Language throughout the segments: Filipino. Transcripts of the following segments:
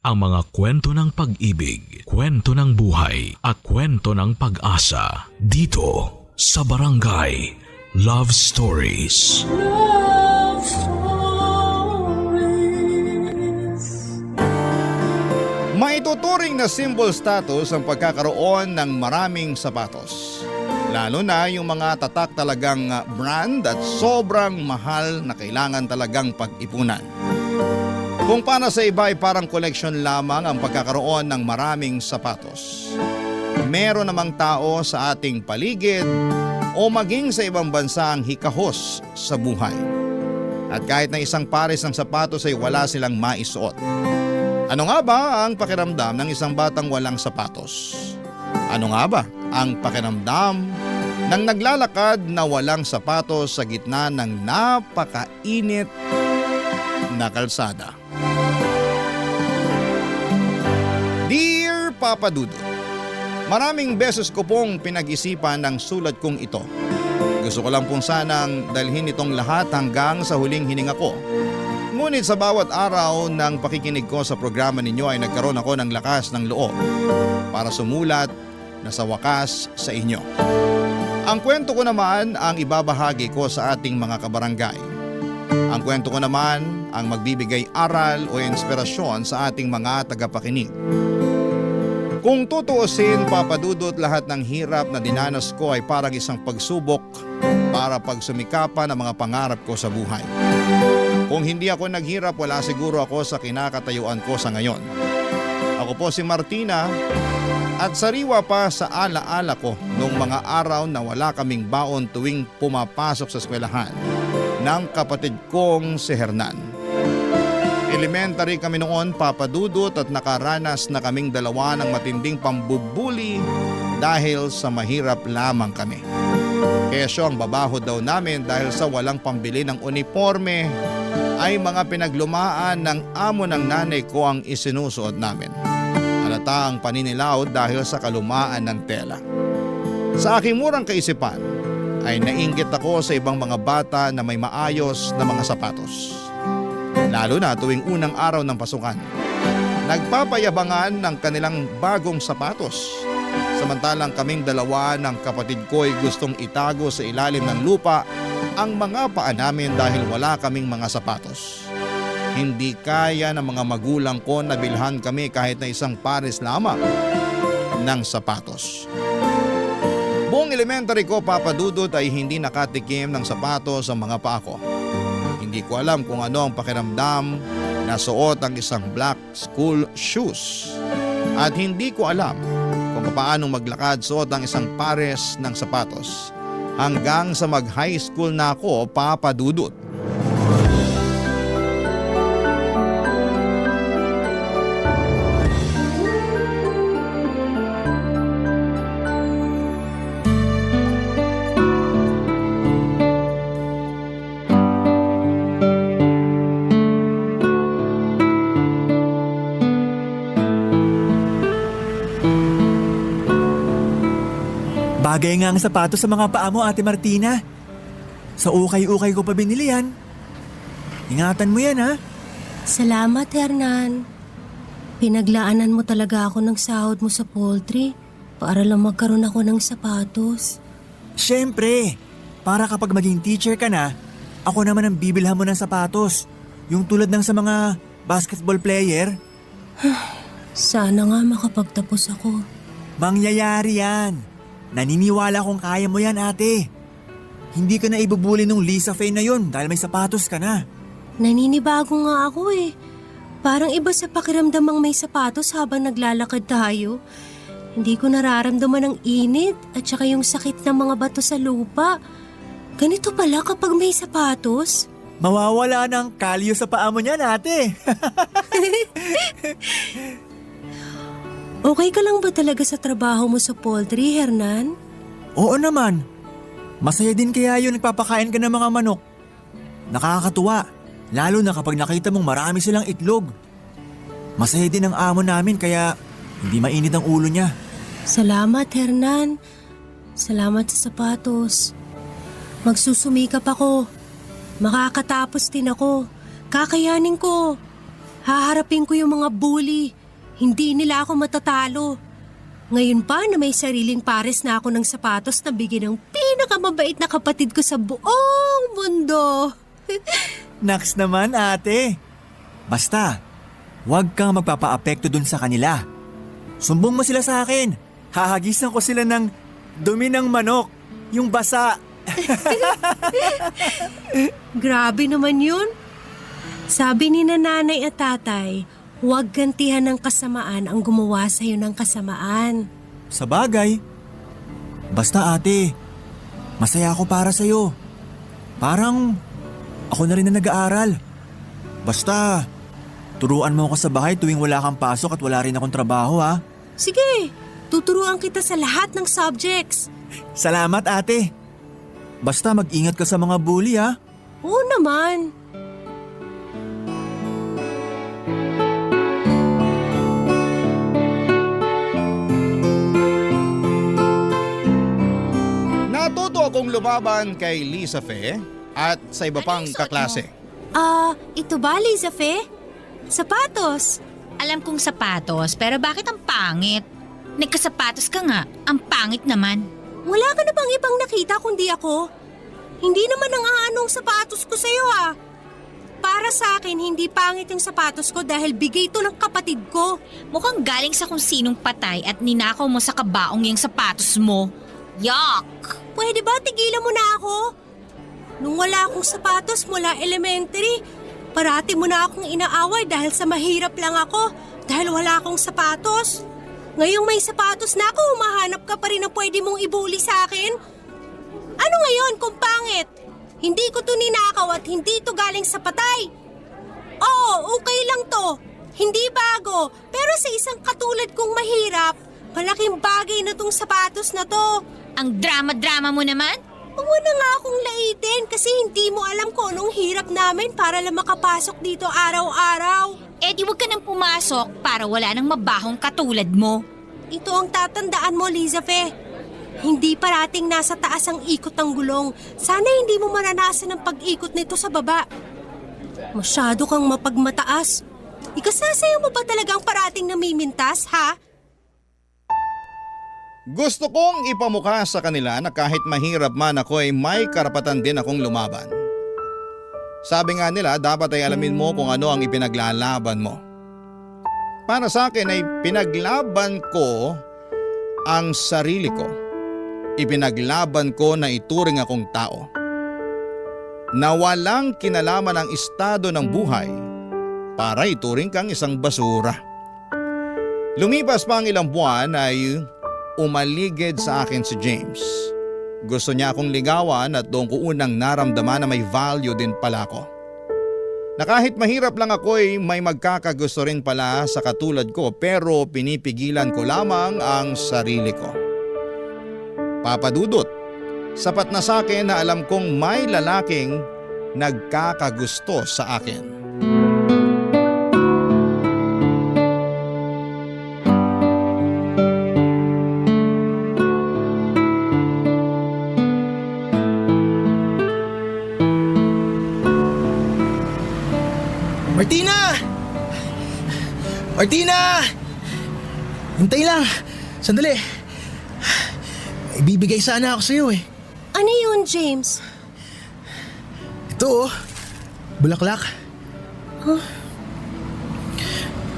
ang mga kwento ng pag-ibig, kwento ng buhay at kwento ng pag-asa dito sa Barangay Love Stories. Love Stories. Maituturing na symbol status ang pagkakaroon ng maraming sapatos. Lalo na yung mga tatak talagang brand at sobrang mahal na kailangan talagang pag-ipunan. Kung para sa iba ay parang koleksyon lamang ang pagkakaroon ng maraming sapatos. Meron namang tao sa ating paligid o maging sa ibang bansa ang hikahos sa buhay. At kahit na isang pares ng sapatos ay wala silang maisuot. Ano nga ba ang pakiramdam ng isang batang walang sapatos? Ano nga ba ang pakiramdam ng naglalakad na walang sapatos sa gitna ng napakainit na kalsada? Dear Papa Dudut, maraming beses ko pong pinag-isipan ang sulat kong ito. Gusto ko lang pong sanang dalhin itong lahat hanggang sa huling hininga ko. Ngunit sa bawat araw ng pakikinig ko sa programa ninyo ay nagkaroon ako ng lakas ng loob para sumulat na sa wakas sa inyo. Ang kwento ko naman ang ibabahagi ko sa ating mga kabarangay. Ang kwento ko naman ang magbibigay aral o inspirasyon sa ating mga tagapakinig. Kung tutuusin, Papa Dudut, lahat ng hirap na dinanas ko ay parang isang pagsubok para pagsumikapan ang mga pangarap ko sa buhay. Kung hindi ako naghirap, wala siguro ako sa kinakatayuan ko sa ngayon. Ako po si Martina at sariwa pa sa alaala ko noong mga araw na wala kaming baon tuwing pumapasok sa eskwelahan ng kapatid kong si Hernan. Elementary kami noon, Papa Dudut, at nakaranas na kaming dalawa ng matinding pambubuli dahil sa mahirap lamang kami. Kesyo ang babaho daw namin dahil sa walang pambili ng uniforme ay mga pinaglumaan ng amo ng nanay ko ang isinusuot namin. Halata ang paninilaw dahil sa kalumaan ng tela. Sa aking murang kaisipan ay nainggit ako sa ibang mga bata na may maayos na mga sapatos. Lalo na tuwing unang araw ng pasukan. Nagpapayabangan ng kanilang bagong sapatos. Samantalang kaming dalawa ng kapatid ko ay gustong itago sa ilalim ng lupa ang mga paa namin dahil wala kaming mga sapatos. Hindi kaya ng mga magulang ko na bilhan kami kahit na isang pares lamang ng sapatos. Buong elementary ko, Papa Dudut, ay hindi nakatikim ng sapatos ang mga paa ko. Hindi ko alam kung ano ang pakiramdam na suot ang isang black school shoes. At hindi ko alam kung paano maglakad suot ang isang pares ng sapatos hanggang sa mag-high school na ako, Papa Dudut. Bagay nga ang sapatos sa mga paa mo, Ate Martina. Sa ukay-ukay ko pa binili yan. Ingatan mo yan, ha? Salamat, Hernan. Pinaglaanan mo talaga ako ng sahod mo sa poultry para lang magkaroon ako ng sapatos. Siyempre, para kapag maging teacher ka na, ako naman ang bibilhan mo ng sapatos. Yung tulad ng sa mga basketball player. Sana nga makapagtapos ako. Mangyayari yan. Naniniwala kong kaya mo yan, ate. Hindi ka na ibubuli nung Lisa Faye na yun dahil may sapatos ka na. Naninibago nga ako eh. Parang iba sa pakiramdam ang may sapatos habang naglalakad tayo. Hindi ko nararamdaman ang init at saka yung sakit ng mga bato sa lupa. Ganito pala kapag may sapatos. Mawawala ng kalyo sa paa mo niyan, ate. Okay ka lang ba talaga sa trabaho mo sa poultry, Hernan? Oo naman. Masaya din kaya yun nagpapakain ka ng mga manok. Nakakatuwa, lalo na kapag nakita mong marami silang itlog. Masaya din ang amo namin kaya hindi mainit ang ulo niya. Salamat, Hernan. Salamat sa sapatos. Magsusumikap ako. Makakatapos din ako. Kakayanin ko. Haharapin ko yung mga bully. Hindi nila ako matatalo. Ngayon pa na may sariling pares na ako ng sapatos na bigyan ng pinakamabait na kapatid ko sa buong mundo. Naks naman ate. Basta, huwag kang magpapaapekto dun sa kanila. Sumbong mo sila sa akin. Hahagisan ko sila ng dumi ng manok, yung basa. Grabe naman yun. Sabi ni nanay at tatay, huwag gantihan ng kasamaan ang gumawa sa'yo ng kasamaan. Sa bagay. Basta ate, masaya ako para sa'yo. Parang ako na rin na nag-aaral. Basta, turuan mo ako sa bahay tuwing wala kang pasok at wala rin akong trabaho ha. Sige, tuturuan kita sa lahat ng subjects. Salamat ate. Basta mag-ingat ka sa mga bully ha. Oo naman. Natuto akong lumaban kay Lisa Fe at sa iba pang kaklase. Ito ba, Liza Fe? Sapatos. Alam kong sapatos, pero bakit ang pangit? Nagkasapatos ka nga, ang pangit naman. Wala ka na bang ibang nakita kundi ako? Hindi naman ang aanong sapatos ko sa'yo ah. Para sa akin, hindi pangit yung sapatos ko dahil bigay ito ng kapatid ko. Mukhang galing sa kung sinong patay at ninakaw mo sa kabaong yung sapatos mo. Yuck! Pwede ba tigilan mo na ako? Nung wala akong sapatos mula elementary, parati mo na akong inaaway dahil sa mahirap lang ako dahil wala akong sapatos. Ngayong may sapatos na ako, humahanap ka pa rin na pwede mong ibuli sa akin? Ano ngayon kung pangit? Hindi ko to ninakaw at hindi to galing sa patay. Oo, okay lang to. Hindi bago, pero sa isang katulad kong mahirap, malaking bagay na tong sapatos na to. Ang drama-drama mo naman? Huwag mo na nga akong laitin kasi hindi mo alam kung anong hirap namin para lang makapasok dito araw-araw. Eh di wag ka nang pumasok para wala nang mabahong katulad mo. Ito ang tatandaan mo, Liza Fe. Hindi parating nasa taas ang ikot ng gulong. Sana hindi mo maranasan ang pag-ikot nito sa baba. Masyado kang mapagmataas. Ikasasayaw mo ba talagang parating namimintas, ha? Gusto kong ipamukha sa kanila na kahit mahirap man ako ay may karapatan din akong lumaban. Sabi nga nila, dapat ay alamin mo kung ano ang ipinaglalaban mo. Para sa akin ay pinaglaban ko ang sarili ko. Ipinaglaban ko na ituring akong tao. Na walang kinalaman ang estado ng buhay para ituring kang isang basura. Lumipas pa ang ilang buwan ay umaligid sa akin si James. Gusto niya akong ligawan at doon ko unang naramdaman na may value din pala ako. Na kahit mahirap lang ako ay may magkakagusto rin pala sa katulad ko pero pinipigilan ko lamang ang sarili ko. Papadudot, sapat na sa akin na alam kong may lalaking nagkakagusto sa akin. Martina! Martina! Hintay lang. Sandali. Ibibigay sana ako sa'yo eh. Ano yun, James? Ito oh. Bulaklak.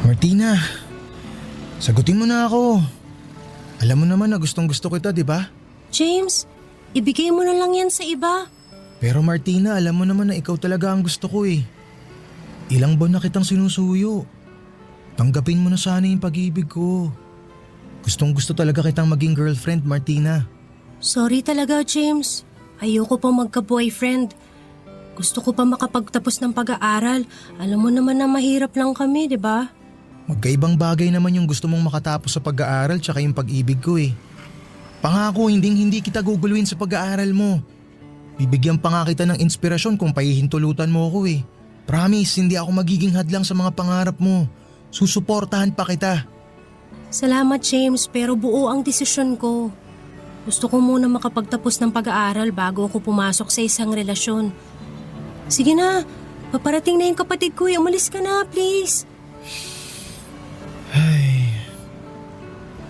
Martina, sagutin mo na ako. Alam mo naman na gustong gusto kita, di ba? James, ibigay mo na lang yan sa iba. Pero Martina, alam mo naman na ikaw talaga ang gusto ko eh. Ilang buwan na kitang sinusuyo. Tanggapin mo na sana yung pag-ibig ko. Gustong gusto talaga kitang maging girlfriend, Martina. Sorry talaga, James. Ayoko pa magka-boyfriend. Gusto ko pa makapagtapos ng pag-aaral. Alam mo naman na mahirap lang kami, di ba? Magkaibang bagay naman yung gusto mong makatapos sa pag-aaral tsaka yung pag-ibig ko eh. Pangako, hindi kita guguluhin sa pag-aaral mo. Bibigyan pa nga kita ng inspirasyon kung pahihintulutan mo ako eh. Promise, hindi ako magiging hadlang sa mga pangarap mo. Susuportahan pa kita. Salamat, James, pero buo ang desisyon ko. Gusto ko muna makapagtapos ng pag-aaral bago ako pumasok sa isang relasyon. Sige na, paparating na yung kapatid ko. Umalis ka na, please.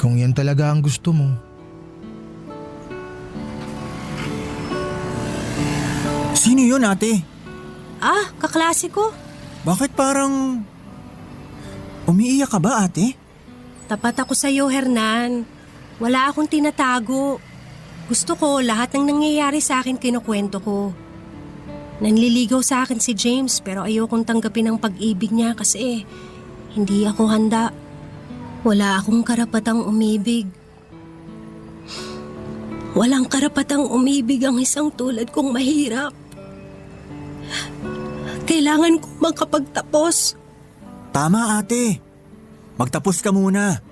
Kung yan talaga ang gusto mo. Sino yun, ate? Ah, kaklase ko. Bakit parang... Umiiyak ka ba, ate? Tapat ako sa'yo, Hernan. Wala akong tinatago. Gusto ko lahat ng nangyayari sa akin kinukwento ko. Nanliligaw sa akin si James pero ayokong tanggapin ang pag-ibig niya kasi hindi ako handa. Wala akong karapatang umibig. Walang karapatang umibig ang isang tulad kong mahirap. Kailangan kong makapagtapos. Tama, ate. Magtapos ka muna.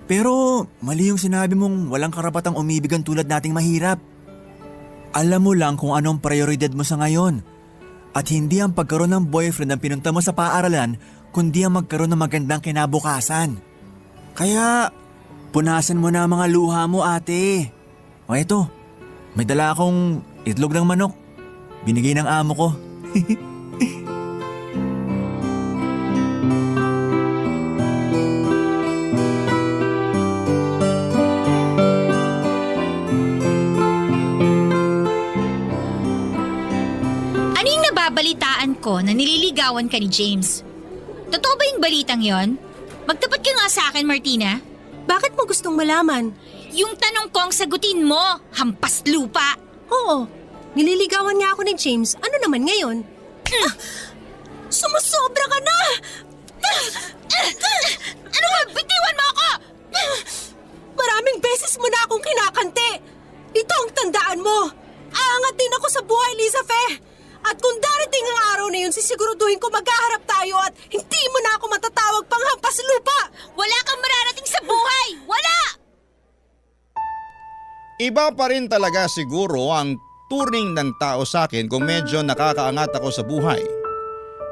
Pero mali yung sinabi mong walang karapatang umibig ang tulad nating mahirap. Alam mo lang kung anong prioridad mo sa ngayon. At hindi ang pagkaroon ng boyfriend ang pinunta mo sa paaralan, kundi ang magkaroon ng magandang kinabukasan. Kaya, punasan mo na ang mga luha mo, ate. O eto, may dala akong itlog ng manok. Binigay ng amo ko. Ano yung nababalitaan ko na nililigawan ka ni James? Totoo ba yung balitang yon? Magtapat ka nga sa akin, Martina. Bakit mo gustong malaman? Yung tanong ko ang sagutin mo, hampas lupa. Oo, nililigawan nga ako ni James. Ano naman ngayon? Sumusobra ka na! Ano ba? Bitiwan mo ako! Maraming beses mo na akong kinakante. Ito ang tandaan mo. Aangat din ako sa buhay, Lisa Fe. At kung darating ang araw na yun, sisiguraduhin ko maghaharap tayo at hindi mo na ako matatawag pang hampas lupa. Wala kang mararating sa buhay! Wala! Iba pa rin talaga siguro ang turing ng tao sa akin kung medyo nakakaangat ako sa buhay.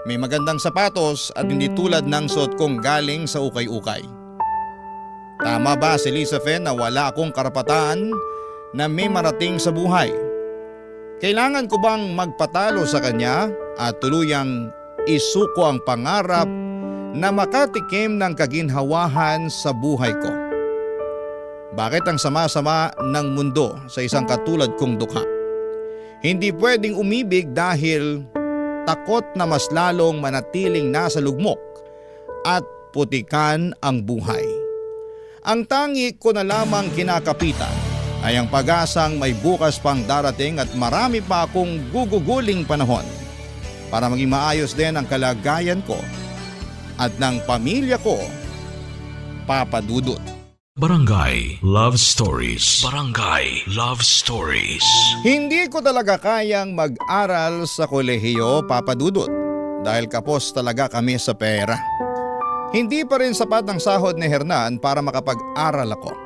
May magandang sapatos at hindi tulad ng suot kong galing sa ukay-ukay. Tama ba si Lisa Fe na wala akong karapatan na may marating sa buhay? Kailangan ko bang magpatalo sa kanya at tuluyang isuko ang pangarap na makatikim ng kaginhawahan sa buhay ko? Bakit ang sama-sama ng mundo sa isang katulad kong dukha? Hindi pwedeng umibig dahil takot na mas lalong manatiling nasa lugmok at putikan ang buhay. Ang tangi ko na lamang kinakapitan ay ang pag-asang may bukas pang darating at marami pa akong guguguling panahon para maging maayos din ang kalagayan ko at ng pamilya ko, Papa Dudut. Barangay Love Stories. Barangay Love Stories. Hindi ko talaga kayang mag-aral sa kolehiyo, Papa Dudut, dahil kapos talaga kami sa pera. Hindi pa rin sapat ang sahod ni Hernan para makapag-aral ako.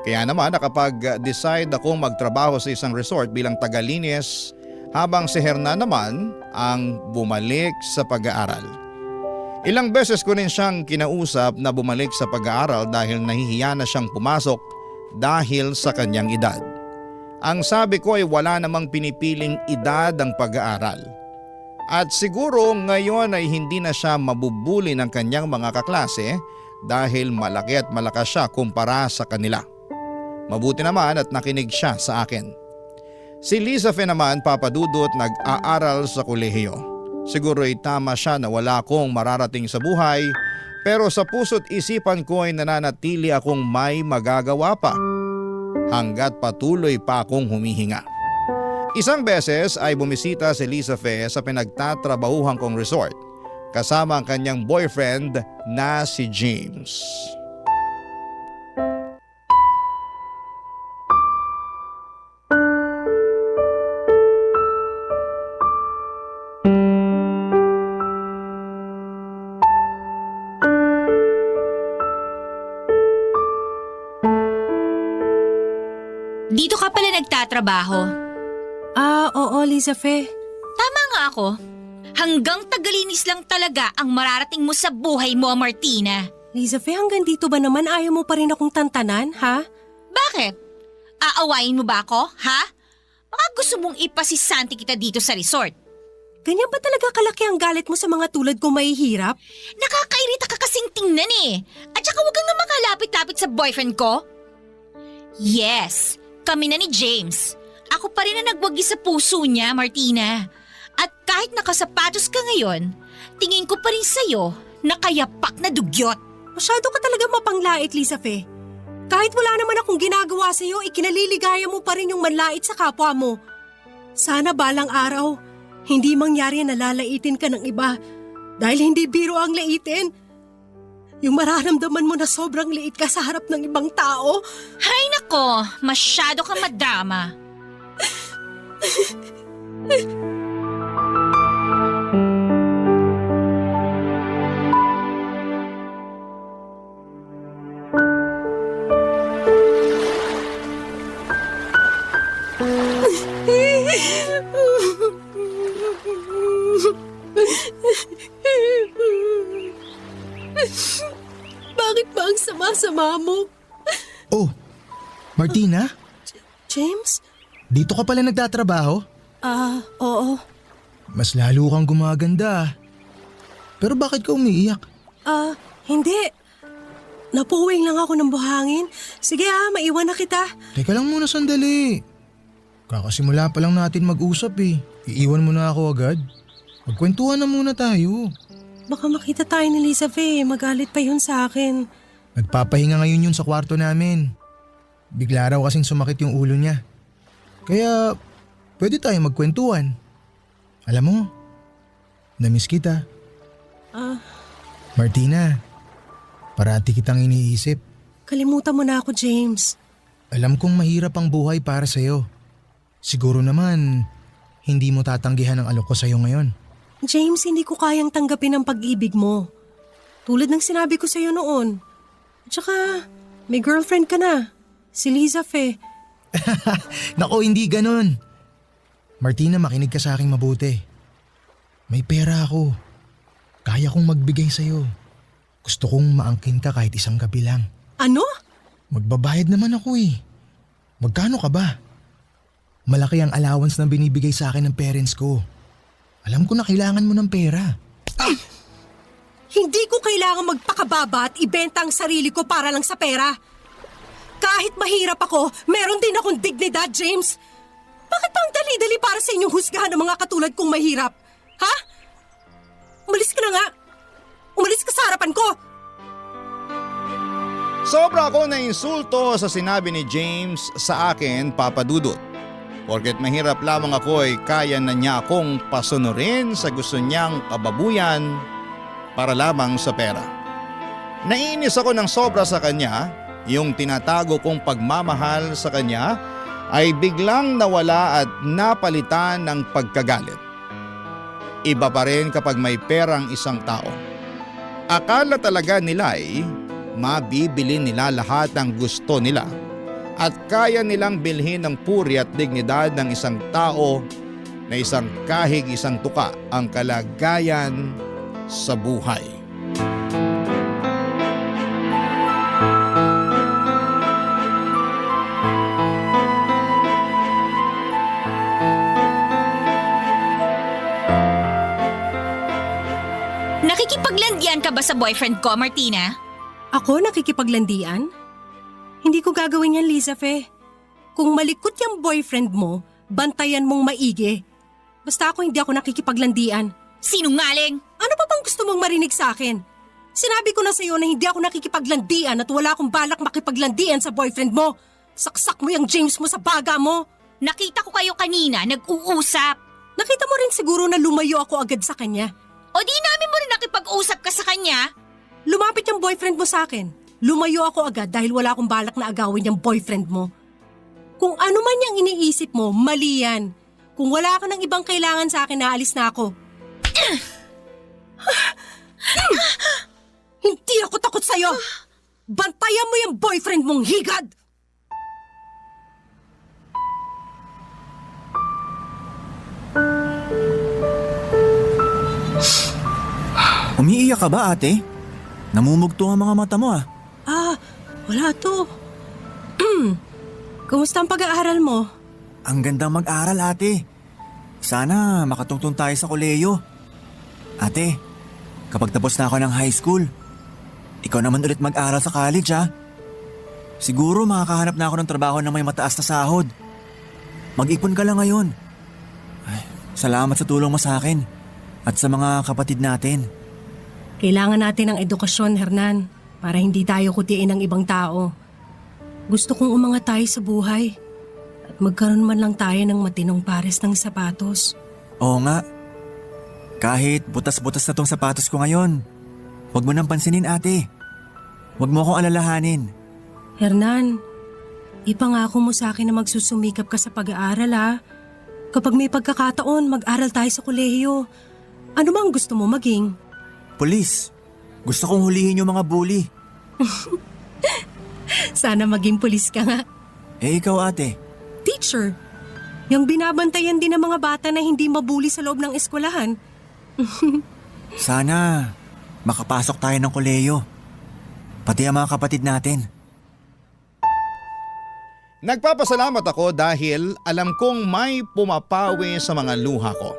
Kaya naman nakapag-decide akong magtrabaho sa isang resort bilang tagalinis habang si Hernan naman ang bumalik sa pag-aaral. Ilang beses ko rin siyang kinausap na bumalik sa pag-aaral dahil nahihiya na siyang pumasok dahil sa kanyang edad. Ang sabi ko ay wala namang pinipiling edad ang pag-aaral. At siguro ngayon ay hindi na siya mabubuli ng kanyang mga kaklase dahil malaki at malakas siya kumpara sa kanila. Mabuti naman at nakinig siya sa akin. Si Lisa Fe naman, Papa Dudut, nag-aaral sa kolehiyo. Siguro ay tama siya na wala akong mararating sa buhay, pero sa puso't isipan ko ay nananatili akong may magagawa pa hanggat patuloy pa akong humihinga. Isang beses ay bumisita si Lisa Fe sa pinagtatrabahuhan kong resort kasama ang kanyang boyfriend na si James. Dito ka pala nagtatrabaho. Oo, Lisa Fe. Tama nga ako. Hanggang tagalinis lang talaga ang mararating mo sa buhay mo, Martina. Lisa Fe, hanggang dito ba naman ayaw mo pa rin akong tantanan, ha? Bakit? Aawayin mo ba ako, ha? Baka gusto mong ipasisanti kita dito sa resort. Ganyan ba talaga kalaki ang galit mo sa mga tulad ko mahihirap? Nakakairita ka kasing tingnan eh. At saka huwag kang nga lumapit-lapit sa boyfriend ko? Yes, kami na ni James. Ako pa rin ang nagwagi sa puso niya, Martina. At kahit nakasapatos ka ngayon, tingin ko pa rin sa'yo na kayapak na dugyot. Masyado ka talaga mapanglait, Lisa Fe. Kahit wala naman akong ginagawa sa'yo, ikinaliligaya mo pa rin yung manlait sa kapwa mo. Sana balang araw, hindi mangyari na lalaitin ka ng iba dahil hindi biro ang laitin. Yung mararamdaman mo na sobrang liit ka sa harap ng ibang tao. Hay nako, masyado ka madrama. Bakit ba ang sama-sama mo? Oh, Martina? James? Dito ka pala nagtatrabaho? Oo. Mas lalo kang gumaganda. Pero bakit ka umiiyak? Hindi. Napuwing lang ako ng buhangin. Sige maiwan na kita. Teka lang muna sandali. Kakasimula pa lang natin mag-usap eh. Iiwan mo na ako agad. Magkwentuhan na muna tayo. Baka makita tayo ni Lisa Fe, magalit pa yun sa akin. Nagpapahinga ngayon yun sa kwarto namin. Bigla raw kasing sumakit yung ulo niya. Kaya pwede tayo magkwentuhan. Alam mo, namiss kita. Martina, parati kitang iniisip. Kalimutan mo na ako, James. Alam kong mahirap ang buhay para sa'yo. Siguro naman, hindi mo tatanggihan ang alok ko sa'yo ngayon. James, hindi ko kayang tanggapin ang pag-ibig mo. Tulad ng sinabi ko sa'yo noon. Tsaka, may girlfriend ka na. Si Lisa Fe. Nako, hindi ganun. Martina, makinig ka sa aking mabuti. May pera ako. Kaya kong magbigay sa'yo. Gusto kong maangkin ka kahit isang gabi lang. Ano? Magbabayad naman ako eh. Magkano ka ba? Malaki ang allowance na binibigay sa akin ng parents ko. Alam ko na kailangan mo ng pera. Hindi ko kailangan magpakababa at ibenta ang sarili ko para lang sa pera. Kahit mahirap ako, meron din akong dignidad, James. Bakit pa ang dali-dali para sa inyong husgahan ng mga katulad kong mahirap? Ha? Umalis ka na nga. Umalis ka sa harapan ko. Sobra ako na insulto sa sinabi ni James sa akin, Papa Dudut. Porket mahirap lamang ako ay kaya na niya akong pasunurin sa gusto niyang kababuyan para lamang sa pera. Naiinis ako ng sobra sa kanya, yung tinatago kong pagmamahal sa kanya ay biglang nawala at napalitan ng pagkagalit. Iba pa rin kapag may perang isang tao. Akala talaga nila ay mabibili nila lahat ng gusto nila at kaya nilang bilhin ng puri at dignidad ng isang tao na isang kahig isang tuka ang kalagayan sa buhay. Nakikipaglandian ka ba sa boyfriend ko, Martina? Ako nakikipaglandian? Hindi ko gagawin yan, Lisa Fe. Kung malikot yung boyfriend mo, bantayan mong maigi. Basta ako hindi ako nakikipaglandian. Sinungaling! Ano pa bang gusto mong marinig sa akin? Sinabi ko na sa'yo na hindi ako nakikipaglandian at wala akong balak makipaglandian sa boyfriend mo. Saksak mo yung James mo sa baga mo. Nakita ko kayo kanina, nag-uusap. Nakita mo rin siguro na lumayo ako agad sa kanya. O di namin mo rin nakipag-usap ka sa kanya? Lumapit yung boyfriend mo sa akin. Lumayo ako agad dahil wala akong balak na agawin yung boyfriend mo. Kung ano man yung iniisip mo, mali yan. Kung wala ka ng ibang kailangan sa akin, naalis na ako. Hindi ako takot sa'yo. Bantayan mo yung boyfriend mong higad. Umiiyak ka ba, ate? Namumugto ang mga mata mo ah. Wala to. Kumusta ang pag-aaral mo? Ang gandang mag-aral, ate. Sana makatungtong tayo sa koleyo. Ate, kapag tapos na ako ng high school, ikaw naman ulit mag-aral sa college ah. Siguro makakahanap na ako ng trabaho na may mataas na sahod. Mag-ipon ka lang ngayon. Ay, salamat sa tulong mo sa akin at sa mga kapatid natin. Kailangan natin ng edukasyon, Hernan, para hindi tayo kutiin ng ibang tao. Gusto kong umangat tayo sa buhay at magkaroon man lang tayo ng matinong pares ng sapatos. Oo nga. Kahit butas-butas na tong sapatos ko ngayon, huwag mo nang pansinin ate. Huwag mo akong alalahanin. Hernan, ipangako mo sa akin na magsusumikap ka sa pag-aaral ha. Kapag may pagkakataon, mag-aral tayo sa kolehiyo. Ano bang gusto mo maging? Pulis, gusto kong hulihin yung mga bully. Sana maging pulis ka nga. Eh ikaw ate, Teacher, yung binabantayan din ng mga bata na hindi mabuli sa loob ng eskwelahan. sana makapasok tayo ng kolehiyo. Pati ang mga kapatid natin. Nagpapasalamat ako dahil alam kong may pumapawi sa mga luha ko.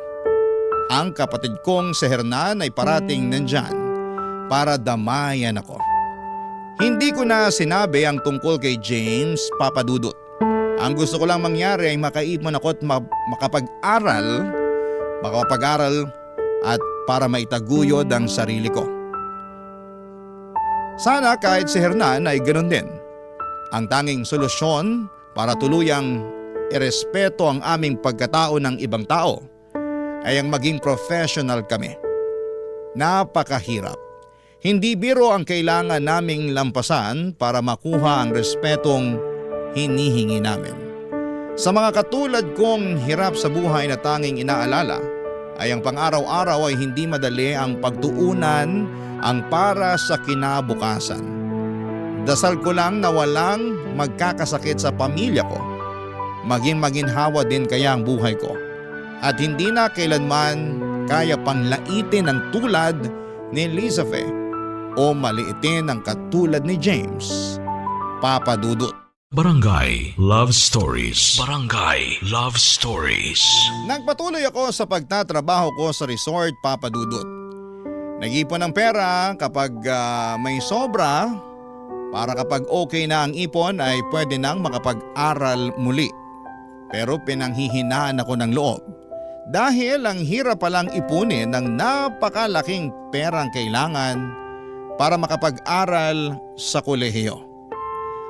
Ang kapatid kong si Hernan ay parating nandyan para damayan ako. Hindi ko na sinabi ang tungkol kay James, Papa Dudut. Ang gusto ko lang mangyari ay makaipon ako at makapag-aral at para maitaguyod ang sarili ko. Sana kahit si Hernan ay ganoon din. Ang tanging solusyon para tuluyang irespeto ang aming pagkatao ng ibang tao ay ang maging professional kami. Napakahirap. Hindi biro ang kailangan naming lampasan para makuha ang respetong hinihingi namin. Sa mga katulad kong hirap sa buhay na tanging inaalala, ay ang pang-araw-araw ay hindi madali ang pagtuunan ang para sa kinabukasan. Dasal ko lang na walang magkakasakit sa pamilya ko. Maging maginhawa din kaya ang buhay ko. At hindi na kailanman kaya pang laitin ng tulad ni Elizabeth o maliitin ang katulad ni James, Papa Dudut. Barangay Love Stories. Barangay Love Stories. Nagpatuloy ako sa pagtatrabaho ko sa resort, Papa Dudut. Nag-ipon ng pera kapag may sobra para kapag okay na ang ipon ay pwede nang makapag-aral muli. Pero pinanghihinaan ako ng loob dahil ang hirap palang ipunin ng napakalaking perang kailangan para makapag-aral sa kolehiyo.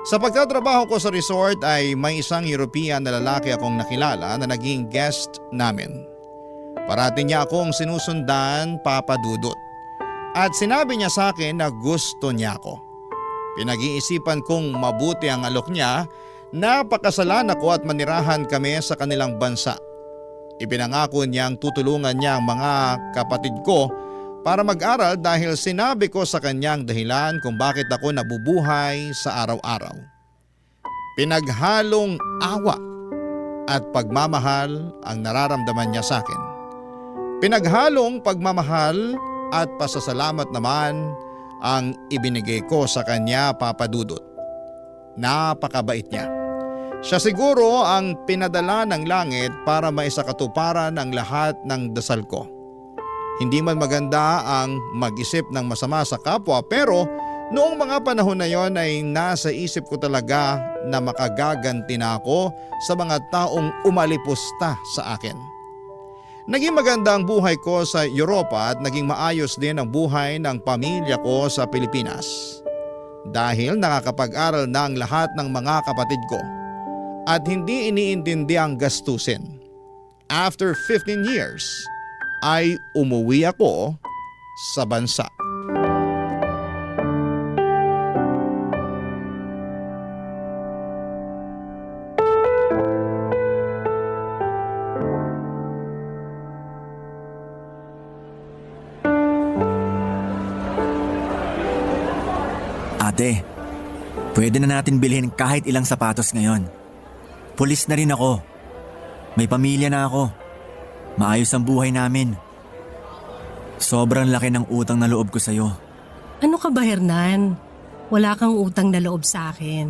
Sa pagtatrabaho ko sa resort ay may isang European na lalaki akong nakilala na naging guest namin. Parati niya akong sinusundan, Papa Dudut. At sinabi niya sa akin na gusto niya ako. Pinag-iisipan kong mabuti ang alok niya na pakasalan ako at manirahan kami sa kanilang bansa. Ipinangako niyang tutulungan niya ang mga kapatid ko para mag-aral dahil sinabi ko sa kanyang dahilan kung bakit ako nabubuhay sa araw-araw. Pinaghalong awa at pagmamahal ang nararamdaman niya sa akin. Pinaghalong pagmamahal at pasasalamat naman ang ibinigay ko sa kanya, Papa Dudut. Napakabait niya. Siya siguro ang pinadala ng langit para maisakatuparan ang lahat ng dasal ko. Hindi man maganda ang mag-isip ng masama sa kapwa pero noong mga panahon na yon ay nasa isip ko talaga na makagaganti na ako sa mga taong umalipusta sa akin. Naging maganda ang buhay ko sa Europa at naging maayos din ang buhay ng pamilya ko sa Pilipinas. Dahil nakakapag-aral na ang lahat ng mga kapatid ko at hindi iniintindi ang gastusin. After 15 years, ay umuwi ako sa bansa. Ate, pwede na natin bilhin kahit ilang sapatos ngayon. Pulis na rin ako. May pamilya na ako. Maayos ang buhay namin. Sobrang laki ng utang na loob ko sa'yo. Ano ka ba, Hernan? Wala kang utang na loob sa akin.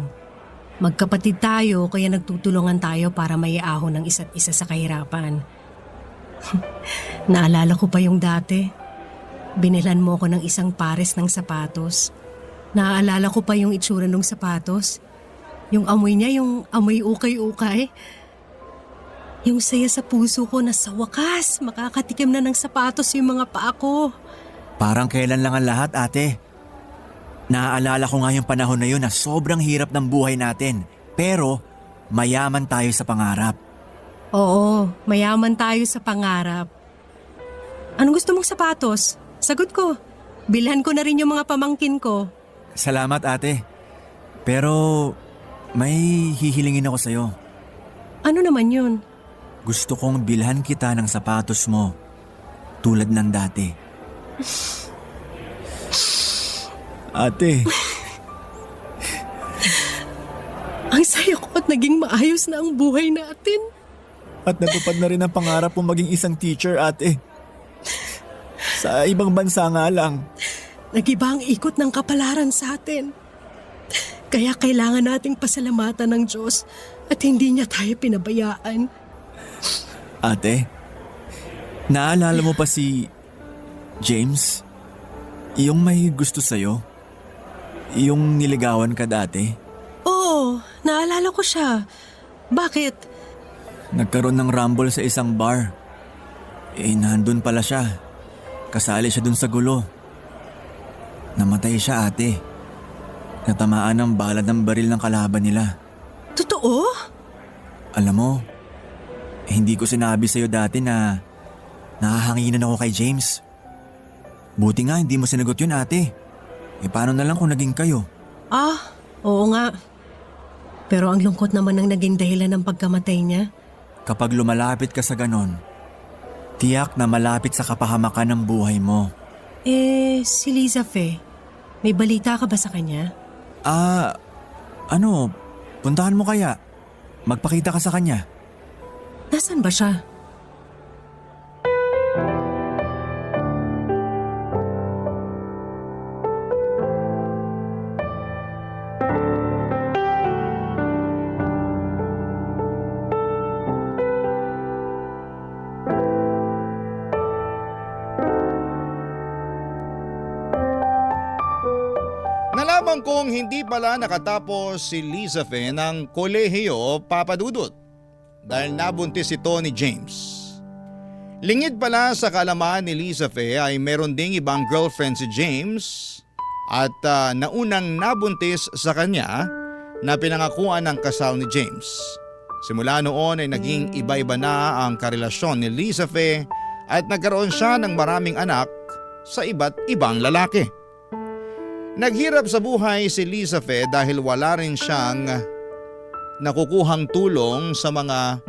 Magkapatid tayo kaya nagtutulungan tayo para maiahon ng isa't isa sa kahirapan. Naalala ko pa yung dati. Binilan mo ko ng isang pares ng sapatos. Naaalala ko pa yung itsura ng sapatos. Yung amoy niya, yung amoy ukay-ukay. Yung saya sa puso ko na sa wakas, makakatikim na ng sapatos yung mga paa ko. Parang kailan lang ang lahat, ate. Naaalala ko nga yung panahon na yun na sobrang hirap ng buhay natin. Pero mayaman tayo sa pangarap. Oo, mayaman tayo sa pangarap. Anong gusto mong sapatos? Sagot ko. Bilhan ko na rin yung mga pamangkin ko. Salamat, ate. Pero may hihilingin ako sa'yo. Ano naman yun? Gusto kong bilhan kita ng sapatos mo tulad ng dati. Ate, Ang saya ko at naging maayos na ang buhay natin. at natupad na rin ang pangarap mo maging isang teacher, ate. Sa ibang bansa nga lang. Nag-iba ang ikot ng kapalaran sa atin. Kaya kailangan nating pasalamatan ng Diyos at hindi niya tayo pinabayaan. Ate, naalala mo pa si James? Yung may gusto sa'yo? Yung niligawan ka dati? Oo, naalala ko siya. Bakit? Nagkaroon ng rumble sa isang bar. Nandun pala siya. Kasali siya dun sa gulo. Namatay siya, ate. Natamaan ng bala ng baril ng kalaban nila. Totoo? Alam mo, hindi ko sinabi sa'yo dati na nahahanginan ako kay James. Buti nga hindi mo sinagot yun, ate. Paano na lang kung naging kayo? Oo nga. Pero ang lungkot naman ang naging dahilan ng pagkamatay niya. Kapag lumalapit ka sa ganon, tiyak na malapit sa kapahamakan ng buhay mo. Si Liza Fe, may balita ka ba sa kanya? Puntahan mo kaya? Magpakita ka sa kanya. Nasaan ba siya? Nalaman kong hindi pala nakatapos si Liza Fe ng kolehiyo, Papa Dudut, dahil nabuntis ito ni James. Lingid pala sa kaalaman ni Liza Fe ay meron ding ibang girlfriend si James at naunang nabuntis sa kanya na pinangakuan ng kasal ni James. Simula noon ay naging iba-iba na ang karelasyon ni Liza Fe at nagkaroon siya ng maraming anak sa iba't ibang lalaki. Naghirap sa buhay si Liza Fe dahil wala rin siyang nakukuhang tulong sa mga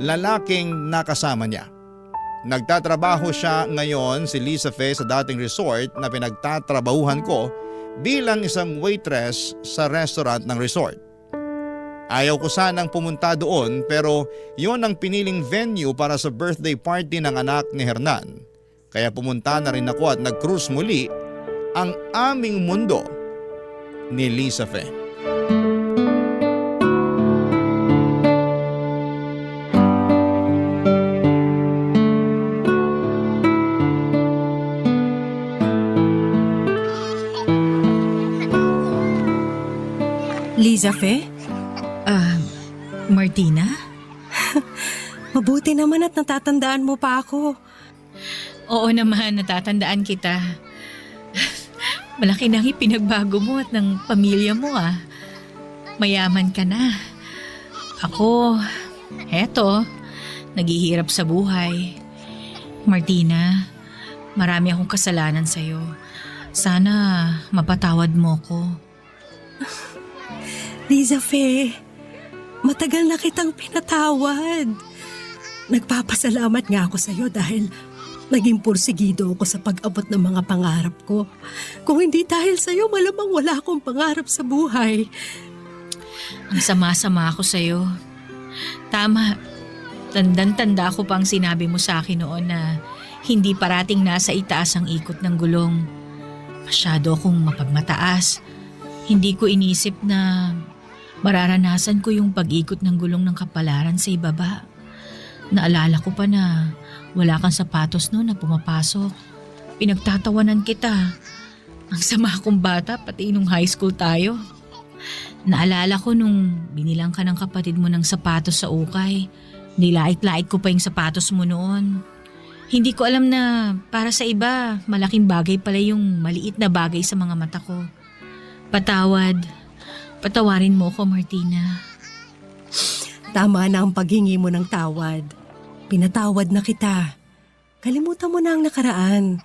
lalaking nakasama niya. Nagtatrabaho siya ngayon si Liza Fe sa dating resort na pinagtatrabahuhan ko bilang isang waitress sa restaurant ng resort. Ayaw ko sanang pumunta doon pero yon ang piniling venue para sa birthday party ng anak ni Hernan. Kaya pumunta na rin ako at nag-cruise muli ang aming mundo ni Liza Fe. Liza Fe? Martina? Mabuti naman at natatandaan mo pa ako. Oo naman, natatandaan kita. Malaki nang ipinagbago mo at ng pamilya mo ah. Mayaman ka na. Ako, eto, naghihirap sa buhay. Martina, marami akong kasalanan sa'yo. Sana mapatawad mo ko. Liza Fe, matagal na kitang pinatawad. Nagpapasalamat nga ako sa'yo dahil naging porsigido ako sa pag-abot ng mga pangarap ko. Kung hindi dahil sa'yo, malamang wala akong pangarap sa buhay. Ang sama-sama ako sa'yo. Tama, tandang-tanda ko pang sinabi mo sa akin noon na hindi parating nasa itaas ang ikot ng gulong. Masyado akong mapagmataas. Hindi ko inisip na mararanasan ko yung pag-ikot ng gulong ng kapalaran sa ibaba. Naalala ko pa na wala kang sapatos noon na pumapasok. Pinagtatawanan kita. Ang sama kong bata pati nung high school tayo. Naalala ko nung binilang ka ng kapatid mo ng sapatos sa ukay. Nilait-lait ko pa yung sapatos mo noon. Hindi ko alam na para sa iba, malaking bagay pala yung maliit na bagay sa mga mata ko. Patawarin mo ko, Martina. Tama na ang paghingi mo ng tawad. Pinatawad na kita. Kalimutan mo na ang nakaraan.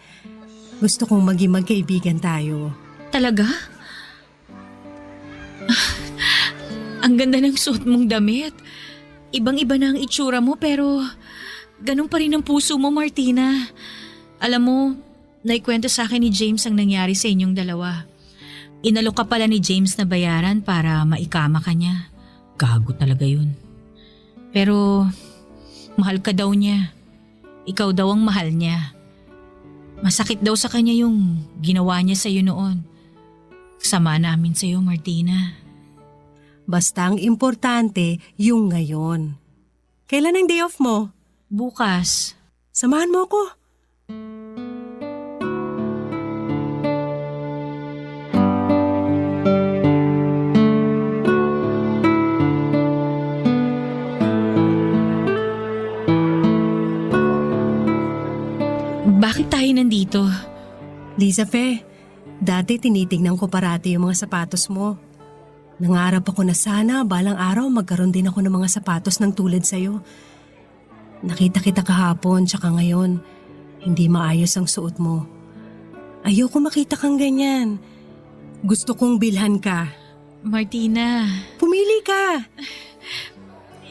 Gusto kong maging magkaibigan tayo. Talaga? Ang ganda ng suot mong damit. Ibang-iba na ang itsura mo pero ganun pa rin ang puso mo, Martina. Alam mo, naikwento sa akin ni James ang nangyari sa inyong dalawa. Inalok ka pala ni James na bayaran para maikama ka niya. Gago talaga yun. Pero mahal ka daw niya. Ikaw daw ang mahal niya. Masakit daw sa kanya yung ginawa niya sa'yo noon. Sama namin sa'yo, Martina. Basta ang importante, yung ngayon. Kailan ang day off mo? Bukas. Samahan mo ako. Bakit tayo nandito? Lisa Fe, dati tinitignan ko parati yung mga sapatos mo. Nangarap ako na sana balang araw magkaroon din ako ng mga sapatos ng tulad sa'yo. Nakita kita kahapon tsaka ngayon, hindi maayos ang suot mo. Ayoko makita kang ganyan. Gusto kong bilhan ka. Martina, Pumili ka!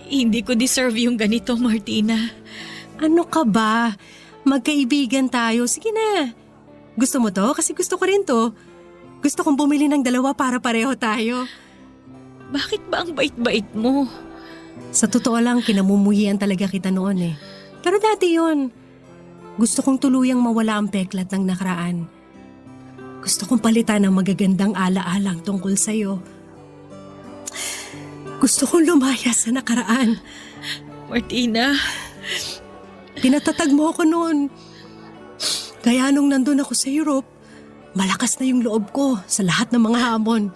hindi ko deserve yung ganito, Martina. Ano ka ba? Magkaibigan tayo. Sige na. Gusto mo to? Kasi gusto ko rin to. Gusto kong bumili ng dalawa para pareho tayo. Bakit ba ang bait-bait mo? Sa totoo lang, kinamumuhian talaga kita noon eh. Pero dati yun. Gusto kong tuluyang mawala ang peklat ng nakaraan. Gusto kong palitan ng magagandang ala-alang tungkol sa'yo. Gusto kong lumaya sa nakaraan. Martina, Pinatatag mo ako noon. Kaya nung nandun ako sa Europe, malakas na yung loob ko sa lahat ng mga hamon.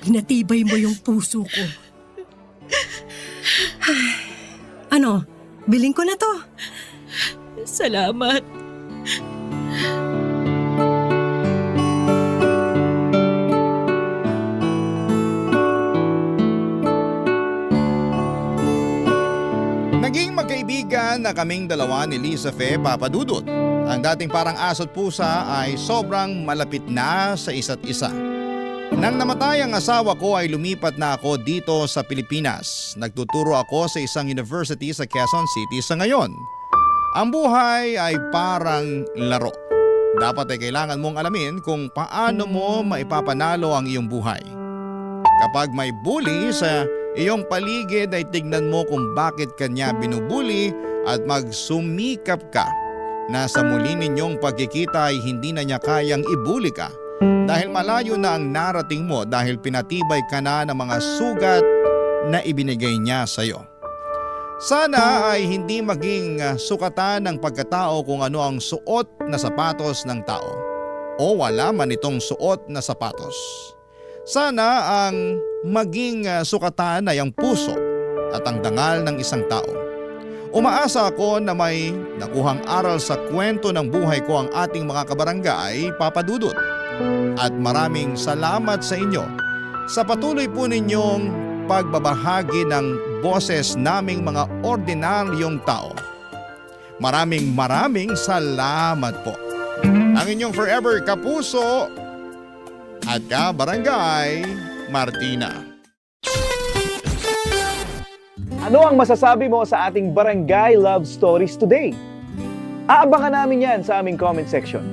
Pinatibay mo yung puso ko. Ano? Biling ko na to. salamat. Naging magkaibigan na kaming dalawa ni Lisa Fe Papadudut. Ang dating parang aso't pusa ay sobrang malapit na sa isa't isa. Nang namatay ang asawa ko ay lumipat na ako dito sa Pilipinas. Nagtuturo ako sa isang university sa Quezon City sa ngayon. Ang buhay ay parang laro. Dapat ay kailangan mong alamin kung paano mo maipapanalo ang iyong buhay. Kapag may bully sa iyong paligid ay tignan mo kung bakit kanya binubuli at magsumikap ka na sa muli ninyong pagkikita ay hindi na niya kayang ibuli ka dahil malayo na ang narating mo dahil pinatibay ka na ng mga sugat na ibinigay niya sa iyo. Sana ay hindi maging sukatan ng pagkatao kung ano ang suot na sapatos ng tao o wala man itong suot na sapatos. Sana ang maging sukatan ay ang puso at ang dangal ng isang tao. Umaasa ako na may nakuhang aral sa kwento ng buhay ko ang ating mga kabarangay, Papadudut. At maraming salamat sa inyo sa patuloy po ninyong pagbabahagi ng boses naming mga ordinaryong tao. Maraming salamat po. Ang inyong forever kapuso at kabarangay, Martina. Ano ang masasabi mo sa ating Barangay Love Stories today? Aabangan namin yan sa aming comment section.